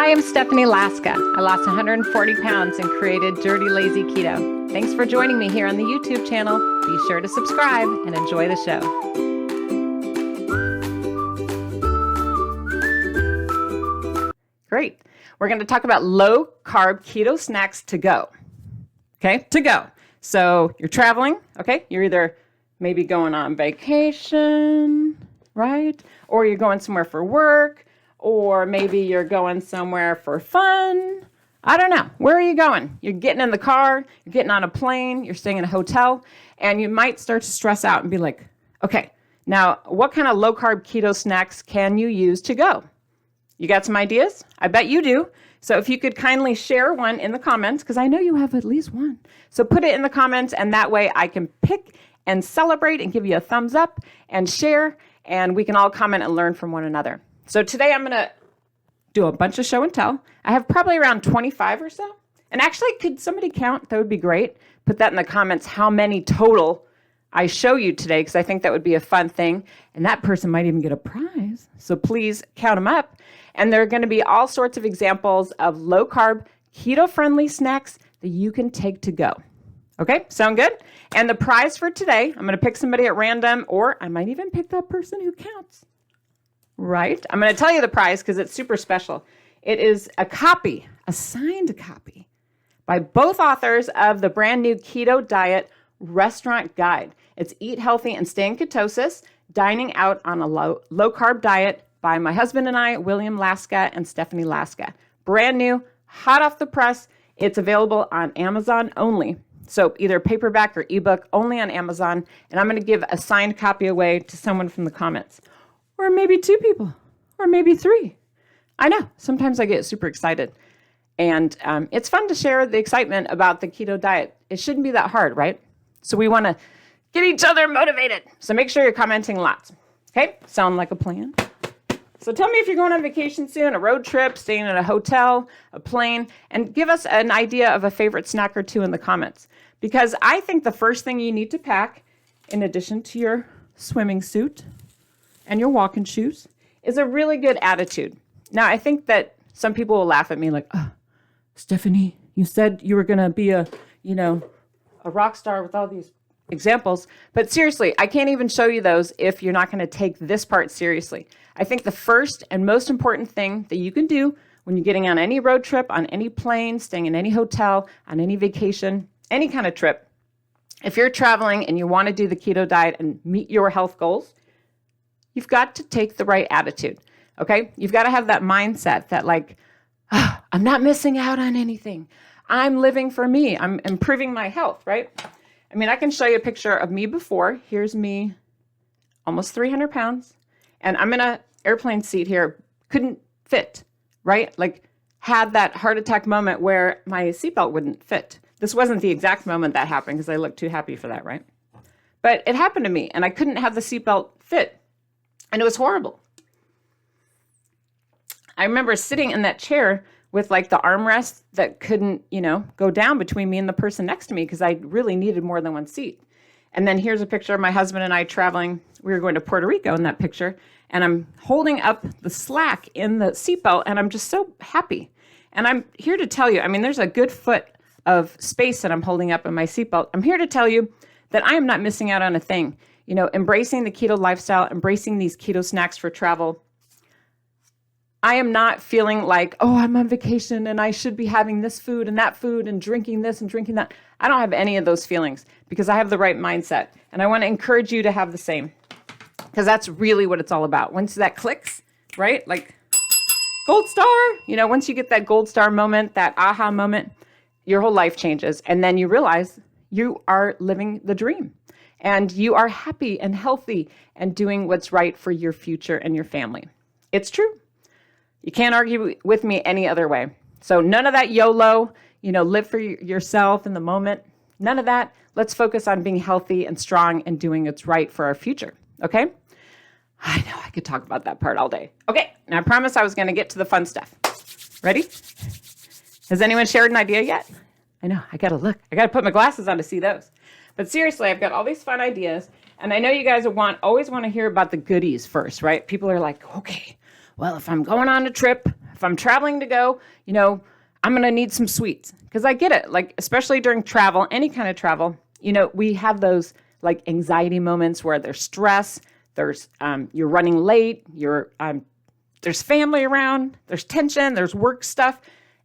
Hi, I'm Stephanie Laska. I lost 140 pounds and created Dirty Lazy Keto. Thanks for joining me here on the YouTube channel. Be sure to subscribe and enjoy the show. Great. We're going to talk about low carb keto snacks to go. Okay, to go. So you're traveling, okay? You're either maybe going on vacation, right? Or you're going somewhere for work, or maybe you're going somewhere for fun. I don't know. Where are you going? You're getting in the car, you're getting on a plane, you're staying in a hotel, and you might start to stress out and be like, okay, now what kind of low carb keto snacks can you use to go? You got some ideas? I bet you do. So if you could kindly share one in the comments, because I know you have at least one. So put it in the comments, and that way I can pick and celebrate and give you a thumbs up and share, and we can all comment and learn from one another. So today I'm going to do a bunch of show and tell. I have probably around 25 or so. And actually, could somebody count? That would be great. Put that in the comments how many total I show you today, because I think that would be a fun thing. And that person might even get a prize. So please count them up. And there are going to be all sorts of examples of low-carb, keto-friendly snacks that you can take to go. Okay, sound good? And the prize for today, I'm going to pick somebody at random, or I might even pick that person who counts. Right? I'm going to tell you the prize because it's super special. It is a copy, a signed copy, by both authors of the brand new Keto Diet Restaurant Guide. It's Eat Healthy and Stay in Ketosis, Dining Out on a Low-Carb Diet by my husband and I, William Laska and Stephanie Laska. Brand new, hot off the press. It's available on Amazon only. So either paperback or ebook, only on Amazon. And I'm going to give a signed copy away to someone from the comments. Or maybe 2 people, or maybe 3. I know, sometimes I get super excited. And it's fun to share the excitement about the keto diet. It shouldn't be that hard, right? So we want to get each other motivated. So make sure you're commenting lots. Okay, sound like a plan? So tell me if you're going on vacation soon, a road trip, staying in a hotel, a plane, and give us an idea of a favorite snack or 2 in the comments. Because I think the first thing you need to pack, in addition to your swimming suit and your walking shoes, is a really good attitude. Now, I think that some people will laugh at me like, oh, Stephanie, you said you were going to be a rock star with all these examples. But seriously, I can't even show you those if you're not going to take this part seriously. I think the first and most important thing that you can do when you're getting on any road trip, on any plane, staying in any hotel, on any vacation, any kind of trip, if you're traveling and you want to do the keto diet and meet your health goals, you've got to take the right attitude, okay? You've got to have that mindset that like, oh, I'm not missing out on anything. I'm living for me. I'm improving my health, right? I mean, I can show you a picture of me before. Here's me, almost 300 pounds. And I'm in an airplane seat here, couldn't fit, right? Like had that heart attack moment where my seatbelt wouldn't fit. This wasn't the exact moment that happened because I looked too happy for that, right? But it happened to me and I couldn't have the seatbelt fit. And it was horrible. I remember sitting in that chair with like the armrest that couldn't, go down between me and the person next to me because I really needed more than one seat. And then here's a picture of my husband and I traveling. We were going to Puerto Rico in that picture. And I'm holding up the slack in the seatbelt and I'm just so happy. And I'm here to tell you, there's a good foot of space that I'm holding up in my seatbelt. I'm here to tell you that I am not missing out on a thing. Embracing the keto lifestyle, embracing these keto snacks for travel. I am not feeling like, oh, I'm on vacation and I should be having this food and drinking this and drinking that. I don't have any of those feelings because I have the right mindset. And I want to encourage you to have the same because that's really what it's all about. Once that clicks, right? Like gold star, once you get that gold star moment, that aha moment, your whole life changes. And then you realize you are living the dream. And you are happy and healthy and doing what's right for your future and your family. It's true. You can't argue with me any other way. So none of that YOLO, live for yourself in the moment. None of that. Let's focus on being healthy and strong and doing what's right for our future. Okay? I know I could talk about that part all day. Okay. Now I promised I was going to get to the fun stuff. Ready? Has anyone shared an idea yet? I know. I got to look. I got to put my glasses on to see those. But seriously, I've got all these fun ideas, and I know you guys always want to hear about the goodies first, right? People are like, okay, well, if I'm going on a trip, If I'm traveling to go, I'm going to need some sweets because I get it. Like, especially during travel, any kind of travel, we have those like anxiety moments where there's stress, there's, you're running late, there's family around, there's tension, there's work stuff,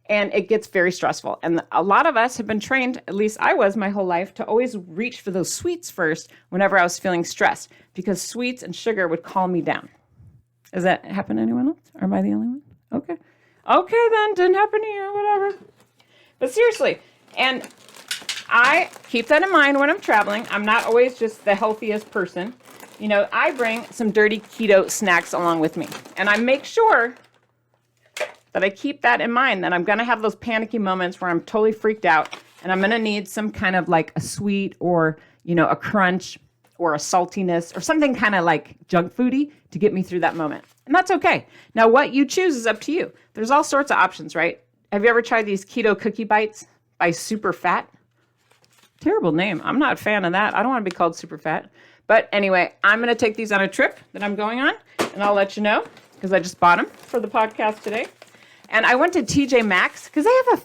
and it gets very stressful. And a lot of us have been trained, at least I was my whole life, to always reach for those sweets first whenever I was feeling stressed because sweets and sugar would calm me down. Does that happen to anyone else? Or am I the only one? Okay. Okay, then. Didn't happen to you. Whatever. But seriously, and I keep that in mind when I'm traveling. I'm not always just the healthiest person. I bring some dirty keto snacks along with me. And I make sure that I keep that in mind, that I'm going to have those panicky moments where I'm totally freaked out and I'm going to need some kind of like a sweet or, a crunch or a saltiness or something kind of like junk foody to get me through that moment. And that's okay. Now, what you choose is up to you. There's all sorts of options, right? Have you ever tried these keto cookie bites by Super Fat? Terrible name. I'm not a fan of that. I don't want to be called Super Fat. But anyway, I'm going to take these on a trip that I'm going on, and I'll let you know because I just bought them for the podcast today. And I went to TJ Maxx because they have a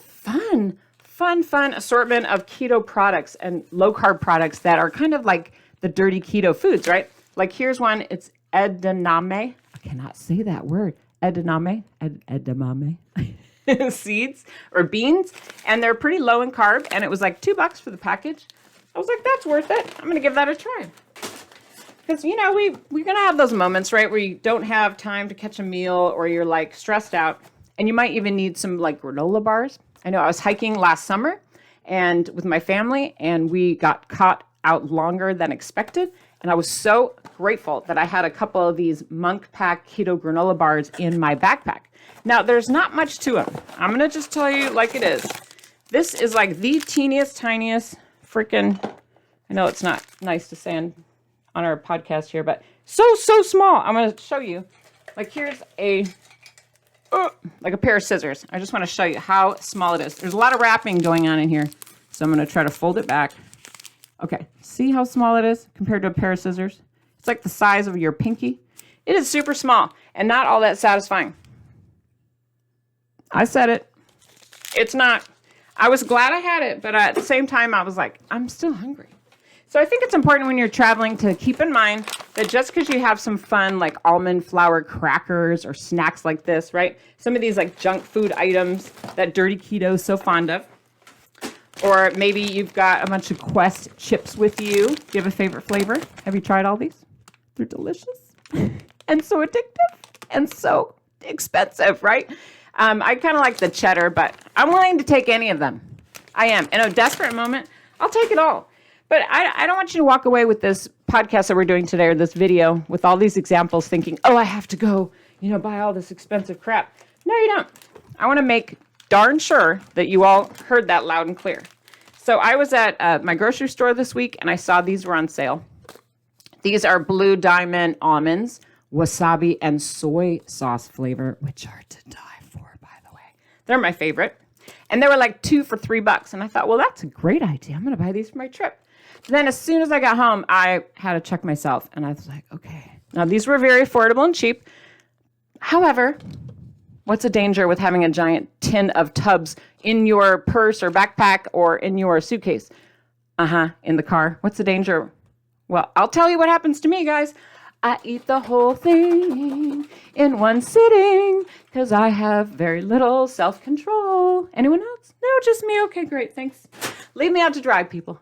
fun assortment of keto products and low-carb products that are kind of like the dirty keto foods, right? Like here's one. It's edamame. I cannot say that word. Edamame seeds or beans. And they're pretty low in carb. And it was like $2 for the package. I was like, that's worth it. I'm going to give that a try. Because, we're going to have those moments, right, where you don't have time to catch a meal or you're like stressed out. And you might even need some like granola bars. I know I was hiking last summer and with my family and we got caught out longer than expected. And I was so grateful that I had a couple of these Monk Pack keto granola bars in my backpack. Now, there's not much to them. I'm going to just tell you like it is. This is like the teeniest, tiniest freaking, I know it's not nice to say on our podcast here, but so small. I'm going to show you. Like here's like a pair of scissors. I just want to show you how small it is. There's a lot of wrapping going on in here. So I'm going to try to fold it back. Okay, see how small it is compared to a pair of scissors? It's like the size of your pinky. It is super small and not all that satisfying. I said it. It's not. I was glad I had it, but at the same time, I was like, I'm still hungry. So I think it's important when you're traveling to keep in mind that just because you have some fun like almond flour crackers or snacks like this, right? Some of these like junk food items that dirty keto is so fond of. Or maybe you've got a bunch of Quest chips with you. Do you have a favorite flavor? Have you tried all these? They're delicious and so addictive and so expensive, right? I kind of like the cheddar, but I'm willing to take any of them. I am. In a desperate moment, I'll take it all. But I don't want you to walk away with this podcast that we're doing today or this video with all these examples thinking, I have to go, buy all this expensive crap. No, you don't. I want to make darn sure that you all heard that loud and clear. So I was at my grocery store this week and I saw these were on sale. These are Blue Diamond almonds, wasabi, and soy sauce flavor, which are to die for, by the way. They're my favorite. And they were like 2 for $3. And I thought, well, that's a great idea. I'm going to buy these for my trip. But then as soon as I got home, I had to check myself. And I was like, okay. Now, these were very affordable and cheap. However, what's the danger with having a giant tin of tubs in your purse or backpack or in your suitcase? In the car. What's the danger? Well, I'll tell you what happens to me, guys. I eat the whole thing in one sitting because I have very little self-control. Anyone else? No, just me. Okay, great. Thanks. Leave me out to dry, people.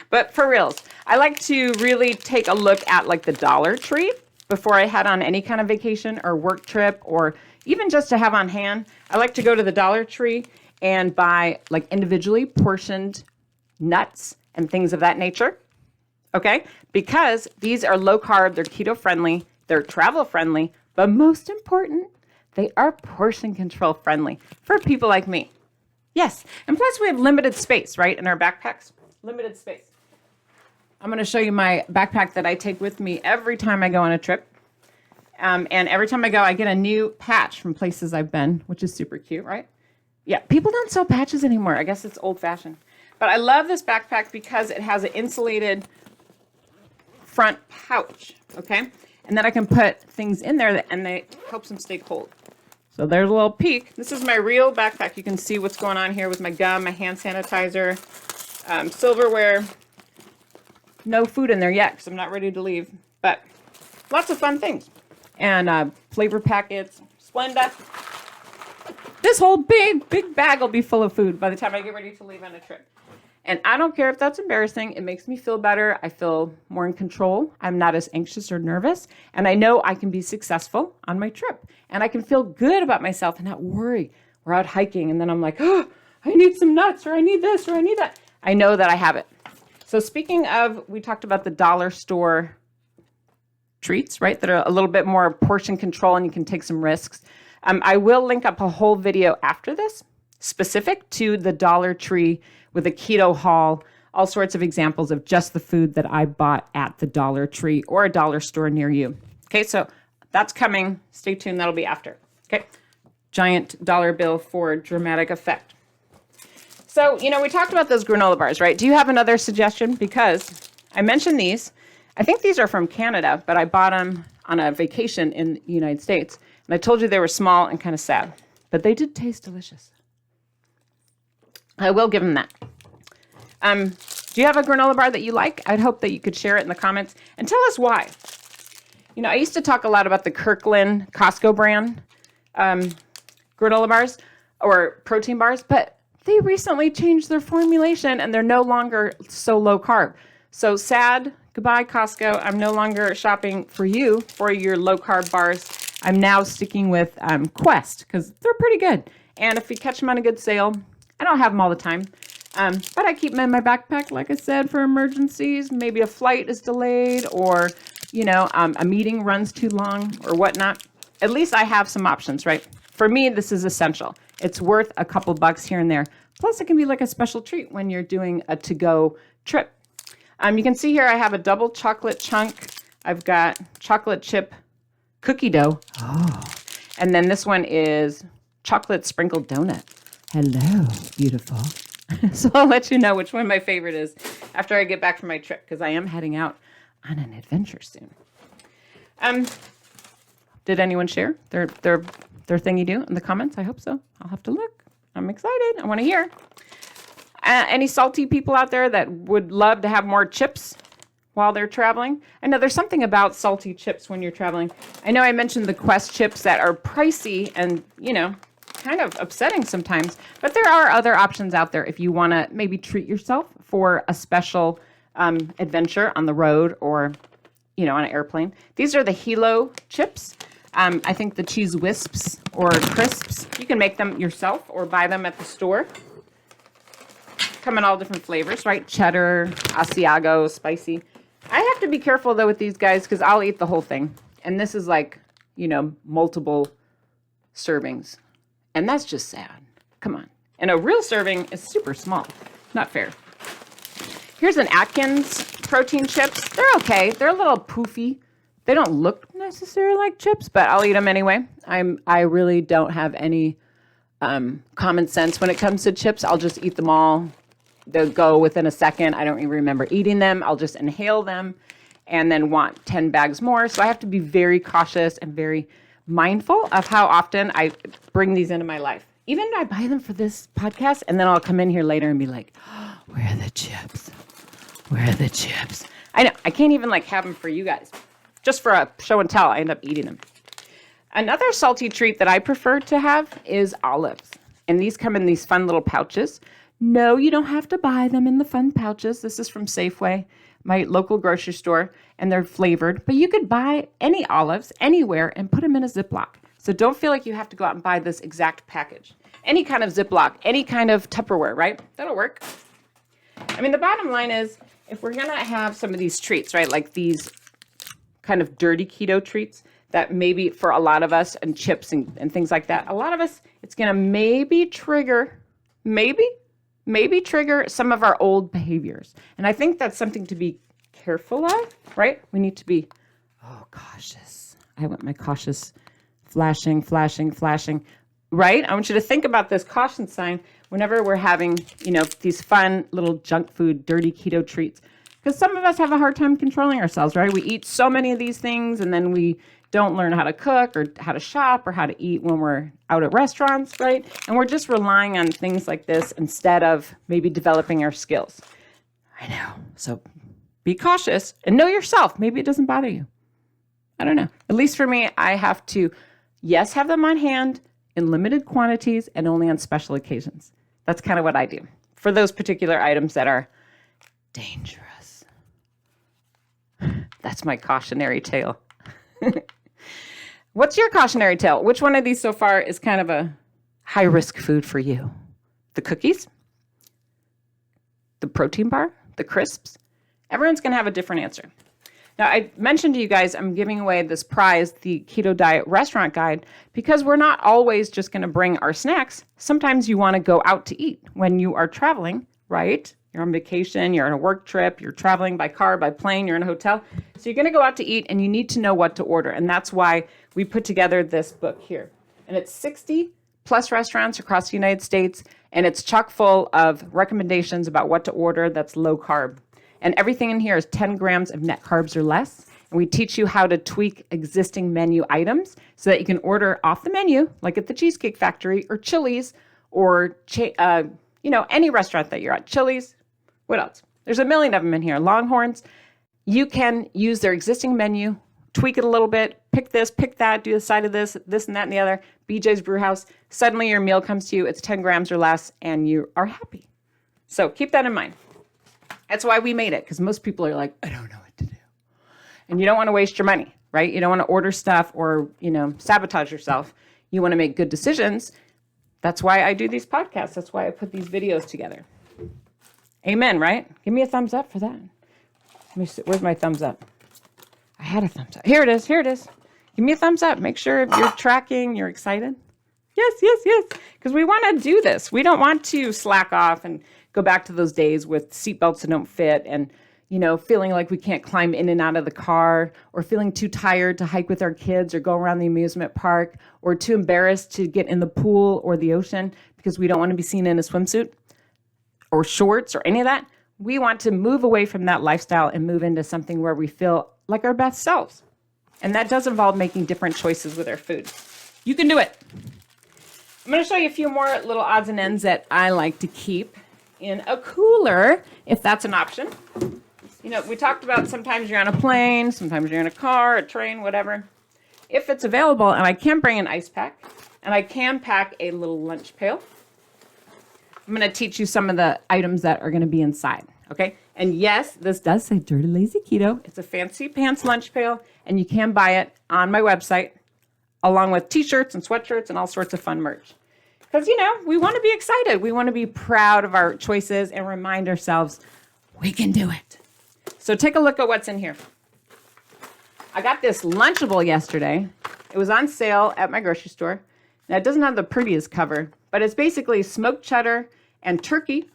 But for reals, I like to really take a look at like the Dollar Tree before I head on any kind of vacation or work trip or even just to have on hand. I like to go to the Dollar Tree and buy like individually portioned nuts and things of that nature. Okay? Because these are low carb, they're keto friendly, they're travel friendly, but most important, they are portion control friendly for people like me. Yes. And plus we have limited space, right? In our backpacks, limited space. I'm going to show you my backpack that I take with me every time I go on a trip. And every time I go, I get a new patch from places I've been, which is super cute, right? Yeah. People don't sell patches anymore. I guess it's old fashioned, but I love this backpack because it has an insulated front pouch, okay? And then I can put things in there and it helps them stay cold. So So there's a little peek. This is my real backpack. You can see what's going on here with my gum, my hand sanitizer, silverware. No food in there yet because I'm not ready to leave, but lots of fun things. And flavor packets, Splenda. This whole big bag will be full of food by the time I get ready to leave on a trip. And I don't care if that's embarrassing. It makes me feel better. I feel more in control. I'm not as anxious or nervous. And I know I can be successful on my trip. And I can feel good about myself and not worry. We're out hiking and then I'm like, oh, I need some nuts, or I need this, or I need that. I know that I have it. So speaking of, we talked about the dollar store treats, right? That are a little bit more portion control and you can take some risks. I will link up a whole video after this specific to the Dollar Tree with a keto haul, all sorts of examples of just the food that I bought at the Dollar Tree or a dollar store near you. Okay, so that's coming. Stay tuned. That'll be after. Okay, giant dollar bill for dramatic effect. So, we talked about those granola bars, right? Do you have another suggestion? Because I mentioned these. I think these are from Canada, but I bought them on a vacation in the United States. And I told you they were small and kind of sad, but they did taste delicious. I will give them that. Do you have a granola bar that you like? I'd hope that you could share it in the comments and tell us why. I used to talk a lot about the Kirkland Costco brand granola bars or protein bars, but they recently changed their formulation and they're no longer so low carb. So sad, goodbye Costco. I'm no longer shopping for you for your low carb bars. I'm now sticking with Quest because they're pretty good. And if you catch them on a good sale, I don't have them all the time, but I keep them in my backpack, like I said, for emergencies. Maybe a flight is delayed or, a meeting runs too long or whatnot. At least I have some options, right? For me, this is essential. It's worth a couple bucks here and there. Plus, it can be like a special treat when you're doing a to-go trip. You can see here I have a double chocolate chunk. I've got chocolate chip cookie dough. Oh. And then this one is chocolate sprinkled donut. Hello, beautiful. So I'll let you know which one my favorite is after I get back from my trip because I am heading out on an adventure soon. Did anyone share their thing you do in the comments? I hope so. I'll have to look. I'm excited. I want to hear. Any salty people out there that would love to have more chips while they're traveling? I know there's something about salty chips when you're traveling. I know I mentioned the Quest chips that are pricey and, kind of upsetting sometimes, but there are other options out there if you want to maybe treat yourself for a special adventure on the road or, on an airplane. These are the Hilo chips. I think the cheese wisps or crisps, you can make them yourself or buy them at the store. Come in all different flavors, right? Cheddar, Asiago, spicy. I have to be careful though with these guys because I'll eat the whole thing. And this is like, multiple servings. And that's just sad. Come on. And a real serving is super small. Not fair. Here's an Atkins protein chips. They're okay. They're a little poofy. They don't look necessarily like chips, but I'll eat them anyway. I really don't have any common sense when it comes to chips. I'll just eat them all. They'll go within a second. I don't even remember eating them. I'll just inhale them and then want 10 bags more. So I have to be very cautious and very mindful of how often I bring these into my life. Even I buy them for this podcast, and then I'll come in here later and be like, oh, where are the chips? Where are the chips? I know. I can't even have them for you guys. Just for a show and tell, I end up eating them. Another salty treat that I prefer to have is olives. And these come in these fun little pouches. No, you don't have to buy them in the fun pouches. This is from Safeway, my local grocery store, and they're flavored. But you could buy any olives anywhere and put them in a Ziploc. So don't feel like you have to go out and buy this exact package. Any kind of Ziploc, any kind of Tupperware, right? That'll work. The bottom line is, if we're going to have some of these treats, right, like these kind of dirty keto treats that maybe for a lot of us, and chips and things like that, a lot of us, it's going to maybe trigger some of our old behaviors. And I think that's something to be careful of, right? We need to be, cautious. I want my cautious flashing, right? I want you to think about this caution sign whenever we're having, these fun little junk food, dirty keto treats. Because some of us have a hard time controlling ourselves, right? We eat so many of these things and then we, don't learn how to cook or how to shop or how to eat when we're out at restaurants, right? And we're just relying on things like this instead of maybe developing our skills. I know. So be cautious and know yourself. Maybe it doesn't bother you. I don't know. At least for me, I have to, yes, have them on hand in limited quantities and only on special occasions. That's kind of what I do for those particular items that are dangerous. That's my cautionary tale. What's your cautionary tale? Which one of these so far is kind of a high-risk food for you? The cookies? The protein bar? The crisps? Everyone's going to have a different answer. Now, I mentioned to you guys, I'm giving away this prize, the Keto Diet Restaurant Guide, because we're not always just going to bring our snacks. Sometimes you want to go out to eat when you are traveling, right? You're on vacation, you're on a work trip, you're traveling by car, by plane, you're in a hotel. So you're going to go out to eat and you need to know what to order. And that's why we put together this book here. And it's 60 plus restaurants across the United States. And it's chock full of recommendations about what to order that's low carb. And everything in here is 10 grams of net carbs or less. And we teach you how to tweak existing menu items so that you can order off the menu, like at the Cheesecake Factory or Chili's or, any restaurant that you're at. Chili's. What else? There's a million of them in here. Longhorns. You can use their existing menu, tweak it a little bit, pick this, pick that, do the side of this and that and the other. BJ's Brewhouse. Suddenly your meal comes to you. It's 10 grams or less and you are happy. So keep that in mind. That's why we made it, because most people are like, I don't know what to do. And you don't want to waste your money, right? You don't want to order stuff or, sabotage yourself. You want to make good decisions. That's why I do these podcasts. That's why I put these videos together. Amen, right? Give me a thumbs up for that. Let me see. Where's my thumbs up? I had a thumbs up. Here it is. Here it is. Give me a thumbs up. Make sure if you're tracking, you're excited. Yes. Because we want to do this. We don't want to slack off and go back to those days with seatbelts that don't fit and, feeling like we can't climb in and out of the car or feeling too tired to hike with our kids or go around the amusement park or too embarrassed to get in the pool or the ocean because we don't want to be seen in a swimsuit or shorts or any of that. We want to move away from that lifestyle and move into something where we feel like our best selves. And that does involve making different choices with our food. You can do it. I'm going to show you a few more little odds and ends that I like to keep in a cooler, if that's an option. We talked about sometimes you're on a plane, sometimes you're in a car, a train, whatever. If it's available, and I can bring an ice pack, and I can pack a little lunch pail, I'm going to teach you some of the items that are going to be inside, okay? And yes, this does say Dirty Lazy Keto. It's a fancy pants lunch pail, and you can buy it on my website, along with t-shirts and sweatshirts and all sorts of fun merch. Because, we want to be excited. We want to be proud of our choices and remind ourselves we can do it. So take a look at what's in here. I got this Lunchable yesterday. It was on sale at my grocery store. Now, it doesn't have the prettiest cover, but it's basically smoked cheddar and turkey.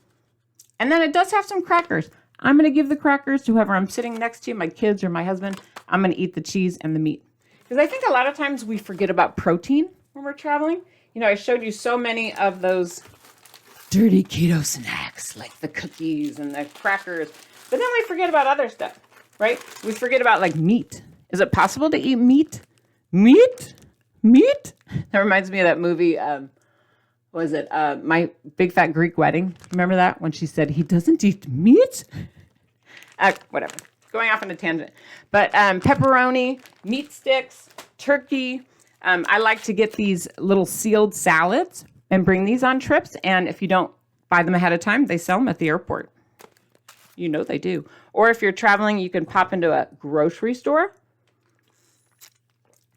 And then it does have some crackers. I'm going to give the crackers to whoever I'm sitting next to, my kids or my husband. I'm going to eat the cheese and the meat. Because I think a lot of times we forget about protein when we're traveling. I showed you so many of those dirty keto snacks, like the cookies and the crackers. But then we forget about other stuff, right? We forget about like meat. Is it possible to eat meat? Meat? That reminds me of that movie. My Big Fat Greek Wedding? Remember that? When she said, he doesn't eat meat? Whatever. Going off on a tangent. But pepperoni, meat sticks, turkey. I like to get these little sealed salads and bring these on trips. And if you don't buy them ahead of time, they sell them at the airport. They do. Or if you're traveling, you can pop into a grocery store.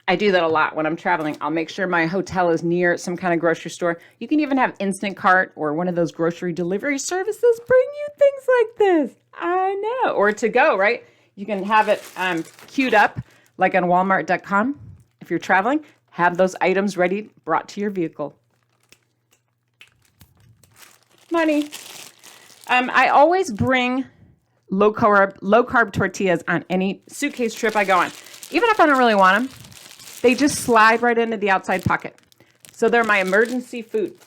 I do that a lot when I'm traveling. I'll make sure my hotel is near some kind of grocery store. You can even have Instant Cart or one of those grocery delivery services bring you things like this. I know. Or to go, right? You can have it queued up like on Walmart.com. If you're traveling, have those items ready, brought to your vehicle. Money. I always bring low carb tortillas on any suitcase trip I go on. Even if I don't really want them, they just slide right into the outside pocket. So they're my emergency food.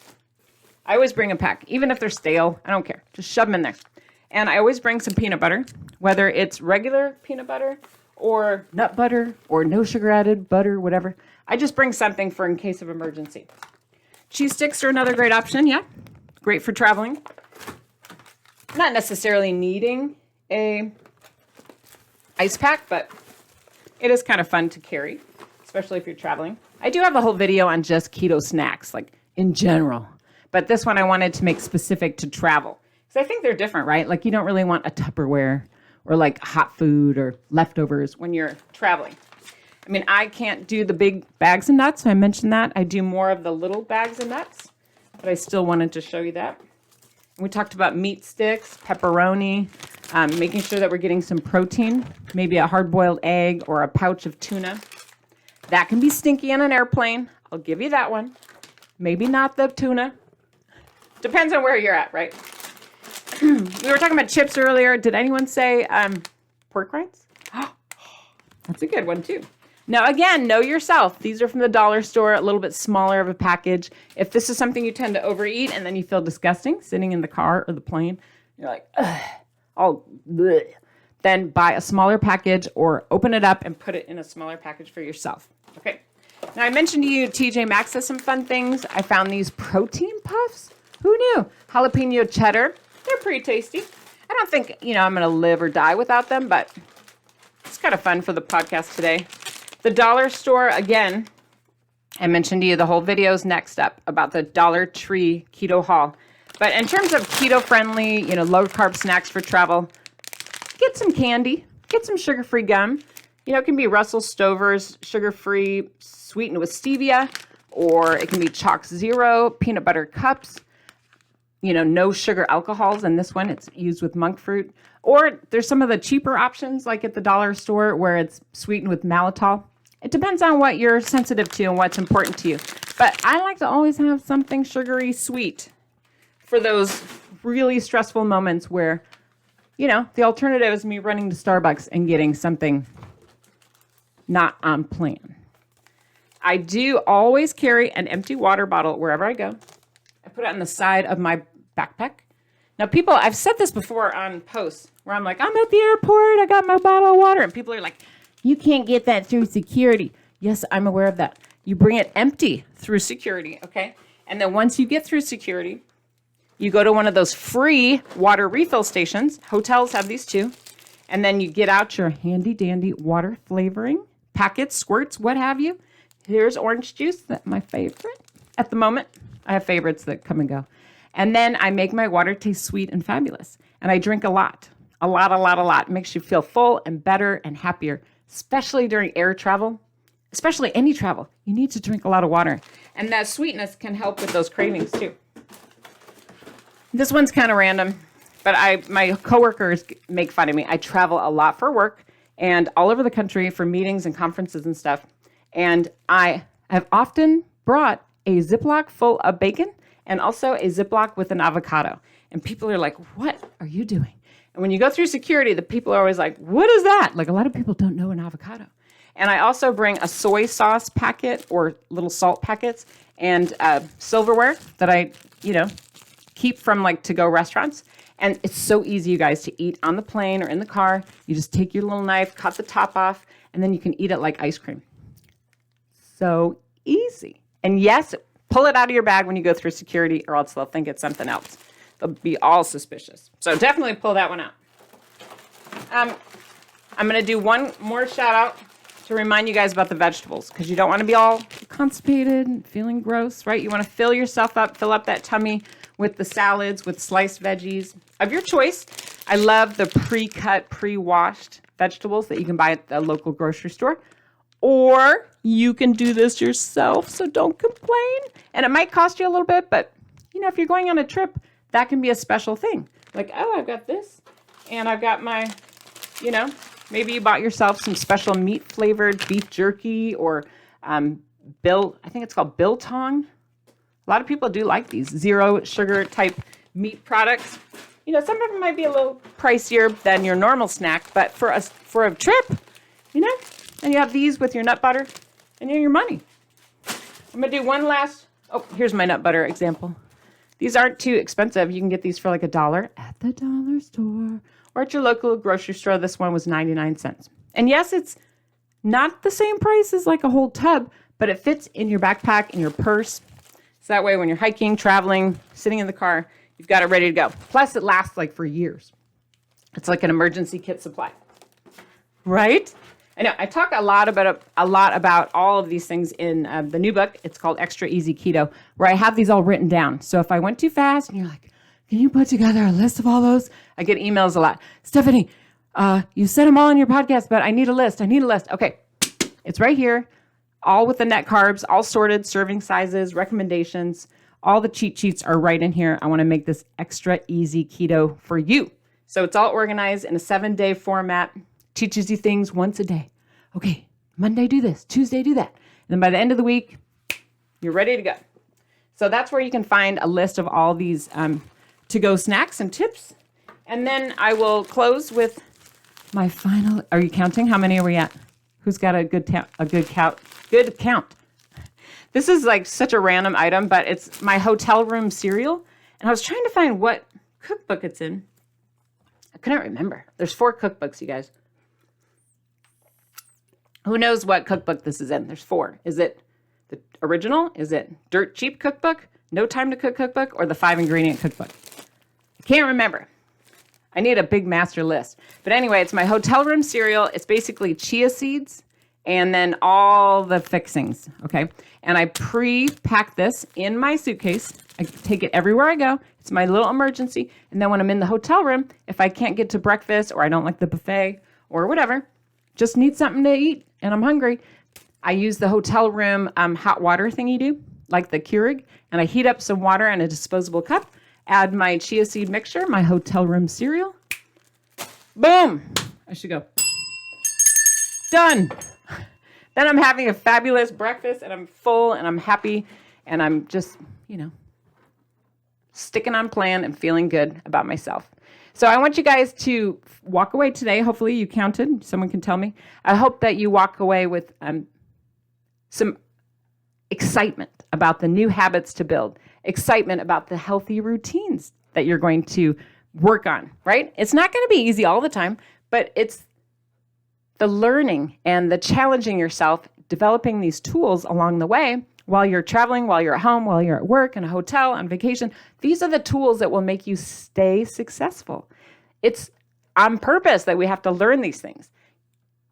I always bring a pack, even if they're stale. I don't care. Just shove them in there. And I always bring some peanut butter, whether it's regular peanut butter or nut butter or no sugar added butter, whatever. I just bring something for in case of emergency. Cheese sticks are another great option. Yeah. Great for traveling. Not necessarily needing a ice pack, but it is kind of fun to carry, especially if you're traveling. I do have a whole video on just keto snacks, like in general. But this one I wanted to make specific to travel. Because I think they're different, right? Like you don't really want a Tupperware or like hot food or leftovers when you're traveling. I mean, I can't do the big bags of nuts. I mentioned that. I do more of the little bags of nuts. But I still wanted to show you that. And we talked about meat sticks, pepperoni, making sure that we're getting some protein, maybe a hard-boiled egg or a pouch of tuna. That can be stinky on an airplane. I'll give you that one. Maybe not the tuna. Depends on where you're at, right? We were talking about chips earlier. Did anyone say pork rinds? That's a good one, too. Now, again, know yourself. These are from the dollar store, a little bit smaller of a package. If this is something you tend to overeat and then you feel disgusting sitting in the car or the plane, you're like, ugh, then buy a smaller package or open it up and put it in a smaller package for yourself. Okay. Now, I mentioned to you TJ Maxx has some fun things. I found these protein puffs. Who knew? Jalapeno cheddar. They're pretty tasty. I don't think, I'm going to live or die without them, but it's kind of fun for the podcast today. The dollar store, again, I mentioned to you the whole video is next up about the Dollar Tree keto haul. But in terms of keto-friendly, low-carb snacks for travel, get some candy. Get some sugar-free gum. It can be Russell Stover's sugar-free sweetened with stevia, or it can be Chalk Zero, peanut butter cups, no sugar alcohols. And this one, it's used with monk fruit. Or there's some of the cheaper options, like at the dollar store, where it's sweetened with maltitol. It depends on what you're sensitive to and what's important to you. But I like to always have something sugary sweet for those really stressful moments where, the alternative is me running to Starbucks and getting something not on plan. I do always carry an empty water bottle wherever I go. I put it on the side of my backpack. Now, people, I've said this before on posts where I'm like, I'm at the airport, I got my bottle of water. And people are like, you can't get that through security. Yes, I'm aware of that. You bring it empty through security, okay? And then once you get through security, you go to one of those free water refill stations. Hotels have these too. And then you get out your handy dandy water flavoring packets, squirts, what have you. Here's orange juice, that's my favorite. At the moment, I have favorites that come and go. And then I make my water taste sweet and fabulous. And I drink a lot. It makes you feel full and better and happier, especially during air travel, especially any travel. You need to drink a lot of water. And that sweetness can help with those cravings too. This one's kind of random, but my coworkers make fun of me. I travel a lot for work and all over the country for meetings and conferences and stuff. And I have often brought a Ziploc full of bacon and also a Ziploc with an avocado. And people are like, what are you doing? And when you go through security, the people are always like, what is that? Like a lot of people don't know an avocado. And I also bring a soy sauce packet or little salt packets and silverware that I, keep from like to-go restaurants. And it's so easy, you guys, to eat on the plane or in the car. You just take your little knife, cut the top off, and then you can eat it like ice cream. So easy. And yes, pull it out of your bag when you go through security or else they'll think it's something else. They'll be all suspicious. So definitely pull that one out. I'm going to do one more shout out to remind you guys about the vegetables because you don't want to be all constipated and feeling gross, right? You want to fill yourself up, fill up that tummy with the salads, with sliced veggies of your choice. I love the pre-cut, pre-washed vegetables that you can buy at the local grocery store. Or you can do this yourself, so don't complain. And it might cost you a little bit, but, if you're going on a trip, that can be a special thing. Like, oh, I've got this, and I've got my, maybe you bought yourself some special meat-flavored beef jerky or I think it's called biltong. A lot of people do like these zero sugar type meat products. Some of them might be a little pricier than your normal snack, but for a trip, and you have these with your nut butter and your money. I'm going to do one last, here's my nut butter example. These aren't too expensive. You can get these for like $1 at the dollar store or at your local grocery store. This one was 99 cents. And yes, it's not the same price as like a whole tub, but it fits in your backpack, in your purse. So that way when you're hiking, traveling, sitting in the car, you've got it ready to go. Plus it lasts like for years. It's like an emergency kit supply, right? I know I talk a lot about all of these things in the new book. It's called Extra Easy Keto, where I have these all written down. So if I went too fast and you're like, can you put together a list of all those? I get emails a lot. Stephanie, you said them all in your podcast, but I need a list. Okay, it's right here. All with the net carbs, all sorted, serving sizes, recommendations. All the cheat sheets are right in here. I want to make this extra easy keto for you. So it's all organized in a 7-day format. Teaches you things once a day. Okay, Monday do this, Tuesday do that. And then by the end of the week, you're ready to go. So that's where you can find a list of all these to-go snacks and tips. And then I will close with my final, are you counting? How many are we at? Who's got a good count? This is like such a random item, but it's my hotel room cereal. And I was trying to find what cookbook it's in. I couldn't remember. There's 4 cookbooks, you guys. Who knows what cookbook this is in? There's 4. Is it the original? Is it Dirt Cheap Cookbook? No Time to Cook Cookbook? Or the 5-ingredient cookbook? I can't remember. I need a big master list. But anyway, it's my hotel room cereal. It's basically chia seeds and then all the fixings, okay? And I pre-pack this in my suitcase. I take it everywhere I go. It's my little emergency. And then when I'm in the hotel room, if I can't get to breakfast or I don't like the buffet or whatever, just need something to eat and I'm hungry, I use the hotel room hot water thingy do, like the Keurig, and I heat up some water in a disposable cup, add my chia seed mixture, my hotel room cereal. Boom! I should go. Done! Then I'm having a fabulous breakfast and I'm full and I'm happy and I'm just, sticking on plan and feeling good about myself. So I want you guys to walk away today. Hopefully you counted. Someone can tell me. I hope that you walk away with some excitement about the new habits to build, excitement about the healthy routines that you're going to work on, right? It's not going to be easy all the time, but it's the learning and the challenging yourself, developing these tools along the way while you're traveling, while you're at home, while you're at work, in a hotel, on vacation. These are the tools that will make you stay successful. It's on purpose that we have to learn these things.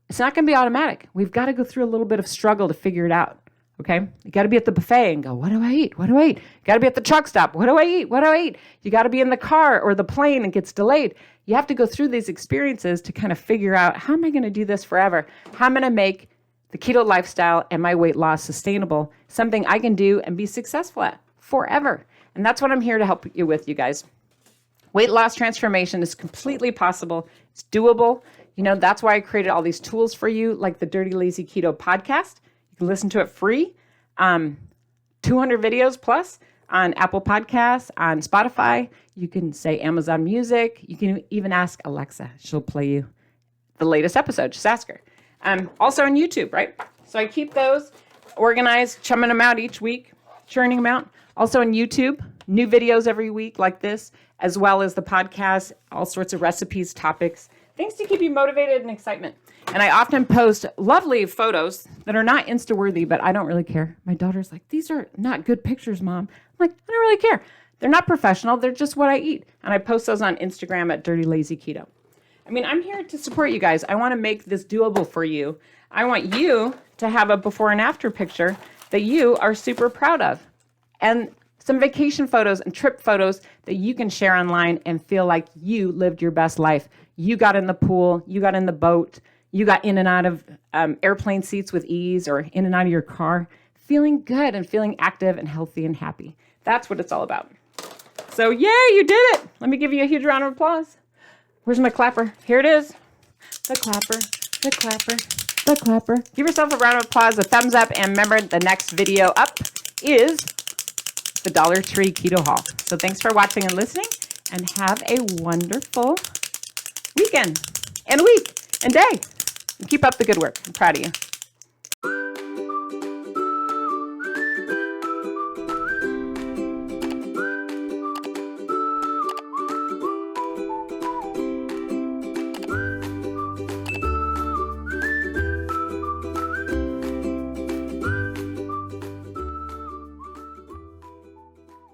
It's not going to be automatic. We've got to go through a little bit of struggle to figure it out. Okay? You got to be at the buffet and go, what do I eat? What do I eat? You got to be at the truck stop. What do I eat? What do I eat? You got to be in the car or the plane and gets delayed. You have to go through these experiences to kind of figure out, how am I going to do this forever? How am I going to make the keto lifestyle and my weight loss sustainable, something I can do and be successful at forever? And that's what I'm here to help you with, you guys. Weight loss transformation is completely possible. It's doable. That's why I created all these tools for you, like the Dirty Lazy Keto podcast. You can listen to it free. 200 videos plus on Apple Podcasts, on Spotify. You can say Amazon Music. You can even ask Alexa. She'll play you the latest episode. Just ask her. Also on YouTube, right? So I keep those organized, chumming them out each week, churning them out. Also on YouTube, new videos every week like this, as well as the podcast, all sorts of recipes, topics, things to keep you motivated and excitement. And I often post lovely photos that are not Insta-worthy, but I don't really care. My daughter's like, these are not good pictures, Mom. I'm like, I don't really care. They're not professional. They're just what I eat. And I post those on Instagram at Dirty Lazy Keto. I'm here to support you guys. I want to make this doable for you. I want you to have a before and after picture that you are super proud of. And some vacation photos and trip photos that you can share online and feel like you lived your best life. You got in the pool, you got in the boat, you got in and out of airplane seats with ease or in and out of your car, feeling good and feeling active and healthy and happy. That's what it's all about. So yay, you did it. Let me give you a huge round of applause. Where's my clapper? Here it is. The clapper, the clapper, the clapper. Give yourself a round of applause, a thumbs up, and remember the next video up is the Dollar Tree Keto Haul. So thanks for watching and listening, and have a wonderful weekend and week and day. And keep up the good work. I'm proud of you.